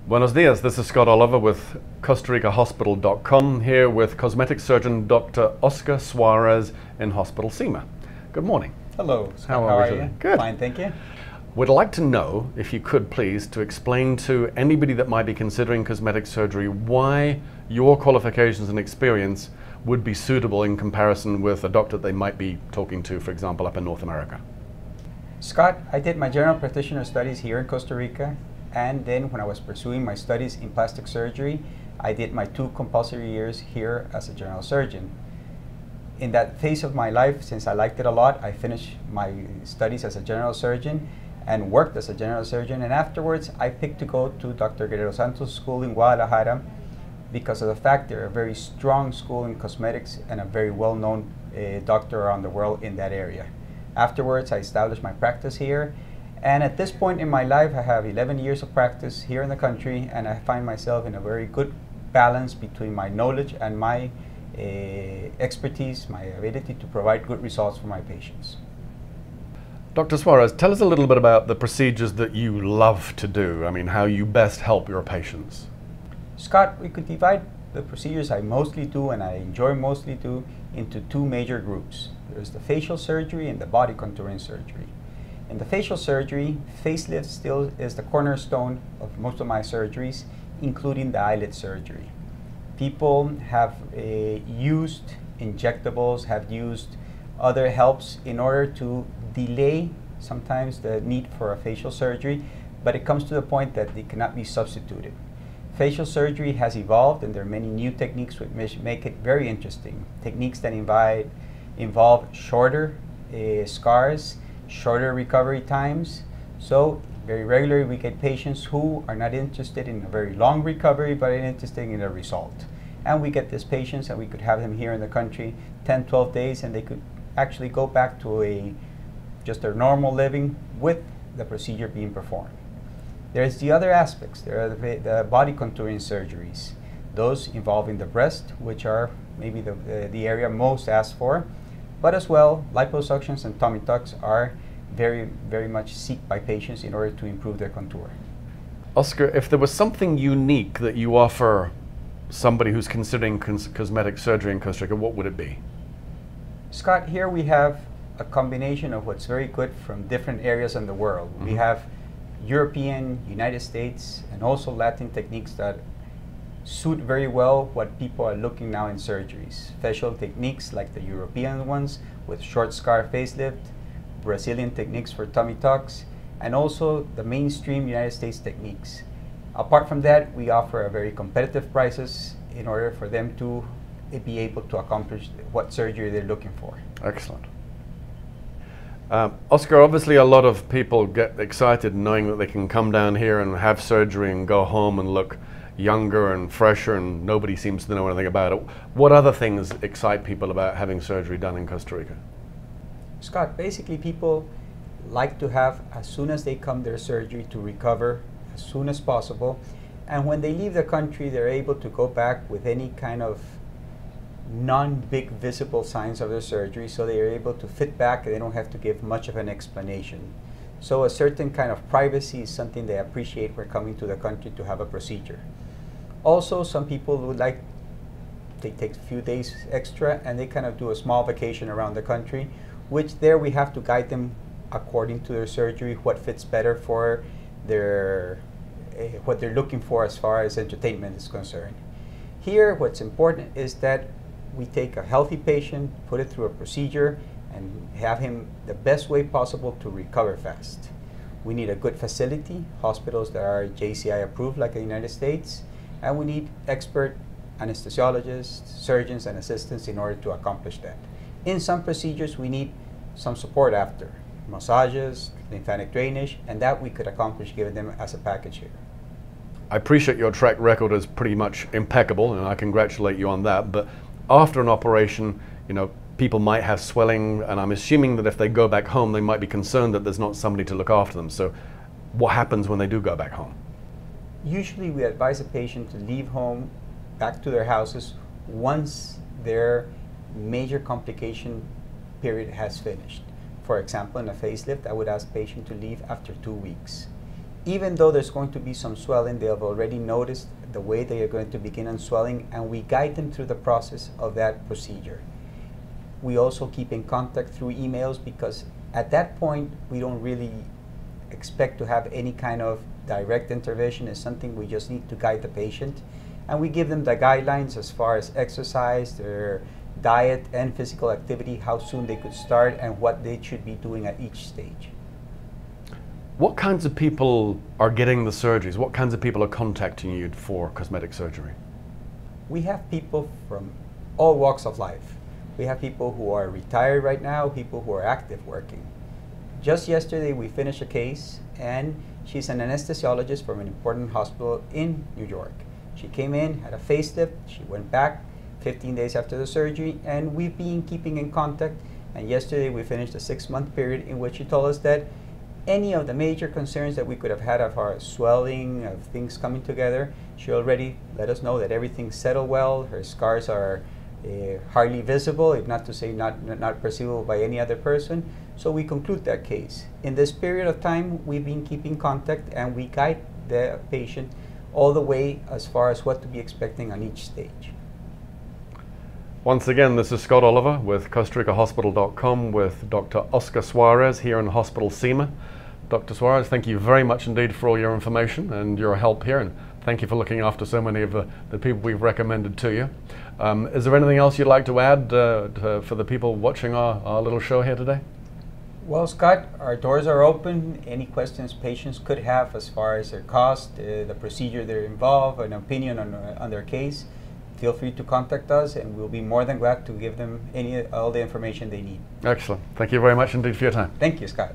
Buenos dias, this is Scott Oliver with CostaRicaHospital.com here with cosmetic surgeon Dr. Oscar Suarez in Hospital SEMA. Good morning. Hello, Scott. How are you? Good. Fine, thank you. Would like to know, if you could please, to explain to anybody that might be considering cosmetic surgery why your qualifications and experience would be suitable in comparison with a doctor they might be talking to, for example, up in North America. Scott, I did my general practitioner studies here in Costa Rica, and then when I was pursuing my studies in plastic surgery, I did my 2 compulsory years here as a general surgeon. In that phase of my life, since I liked it a lot, I finished my studies as a general surgeon and worked as a general surgeon, and afterwards I picked to go to Dr. Guerrero Santos School in Guadalajara because of the fact they're a very strong school in cosmetics and a very well-known doctor around the world in that area. Afterwards, I established my practice here, and at this point in my life, I have 11 years of practice here in the country, and I find myself in a very good balance between my knowledge and my expertise, my ability to provide good results for my patients. Dr. Suarez, tell us a little bit about the procedures that you love to do. I mean, how you best help your patients. Scott, we could divide the procedures I mostly do and I enjoy mostly do into 2 major groups. There's the facial surgery and the body contouring surgery. In the facial surgery, facelift still is the cornerstone of most of my surgeries, including the eyelid surgery. People have used injectables, have used other helps in order to delay sometimes the need for a facial surgery, but it comes to the point that they cannot be substituted. Facial surgery has evolved, and there are many new techniques which make it very interesting. Techniques that involve shorter scars, shorter recovery times. So very regularly we get patients who are not interested in a very long recovery, but are interested in a result. And we get these patients and we could have them here in the country 10, 12 days, and they could actually go back to just their normal living with the procedure being performed. There's the other aspects. There are the body contouring surgeries, those involving the breast, which are maybe the area most asked for, but as well liposuctions and tummy tucks are very, very much sought by patients in order to improve their contour. Oscar, if there was something unique that you offer somebody who's considering cosmetic surgery in Costa Rica, what would it be? Scott, here we have a combination of what's very good from different areas in the world. We have European, United States, and also Latin techniques that suit very well what people are looking now in surgeries. Facial techniques like the European ones with short scar facelift, Brazilian techniques for tummy tucks, and also the mainstream United States techniques. Apart from that, we offer a very competitive prices in order for them to be able to accomplish what surgery they're looking for. Excellent. Oscar, obviously a lot of people get excited knowing that they can come down here and have surgery and go home and look younger and fresher, and nobody seems to know anything about it. What other things excite people about having surgery done in Costa Rica? Scott, basically people like to have, as soon as they come their surgery, to recover as soon as possible, and when they leave the country they're able to go back with any kind of non-big visible signs of their surgery, so they are able to fit back and they don't have to give much of an explanation. So a certain kind of privacy is something they appreciate when coming to the country to have a procedure. Also, some people would like, they take a few days extra and they kind of do a small vacation around the country, which there we have to guide them according to their surgery, what fits better for their, what they're looking for as far as entertainment is concerned. Here, what's important is that we take a healthy patient, put it through a procedure, and have him the best way possible to recover fast. We need a good facility, hospitals that are JCI approved like the United States, and we need expert anesthesiologists, surgeons, and assistants in order to accomplish that. In some procedures, we need some support after, massages, lymphatic drainage, and that we could accomplish giving them as a package here. I appreciate your track record is pretty much impeccable, and I congratulate you on that, but after an operation, you know, people might have swelling, and I'm assuming that if they go back home, they might be concerned that there's not somebody to look after them. So what happens when they do go back home? Usually we advise a patient to leave home, back to their houses, once their major complication period has finished. For example, in a facelift, I would ask patient to leave after 2 weeks. even though there's going to be some swelling, they have already noticed the way they are going to begin on swelling, and we guide them through the process of that procedure. We also keep in contact through emails, because at that point we don't really expect to have any kind of direct intervention. It's something we just need to guide the patient, and we give them the guidelines as far as exercise, their diet and physical activity, how soon they could start, and what they should be doing at each stage. What kinds of people are getting the surgeries? What kinds of people are contacting you for cosmetic surgery? We have people from all walks of life. We have people who are retired right now, people who are active working. Just yesterday we finished a case, and she's an anesthesiologist from an important hospital in New York. She came in, had a facelift, she went back 15 days after the surgery, and we've been keeping in contact. And yesterday we finished a 6-month period in which she told us that any of the major concerns that we could have had of our swelling, of things coming together, she already let us know that everything's settled well. Her scars are hardly visible, if not to say not perceivable by any other person. So we conclude that case. In this period of time, we've been keeping contact, and we guide the patient all the way as far as what to be expecting on each stage. Once again, this is Scott Oliver with CostaRicaHospital.com with Dr. Oscar Suarez here in Hospital SEMA. Dr. Suarez, thank you very much indeed for all your information and your help here, and thank you for looking after so many of the people we've recommended to you. Is there anything else you'd like to add for the people watching our little show here today? Well, Scott, our doors are open. Any questions patients could have as far as their cost, the procedure they're involved, an opinion on their case, feel free to contact us, and we'll be more than glad to give them all the information they need. Excellent. Thank you very much indeed for your time. Thank you, Scott.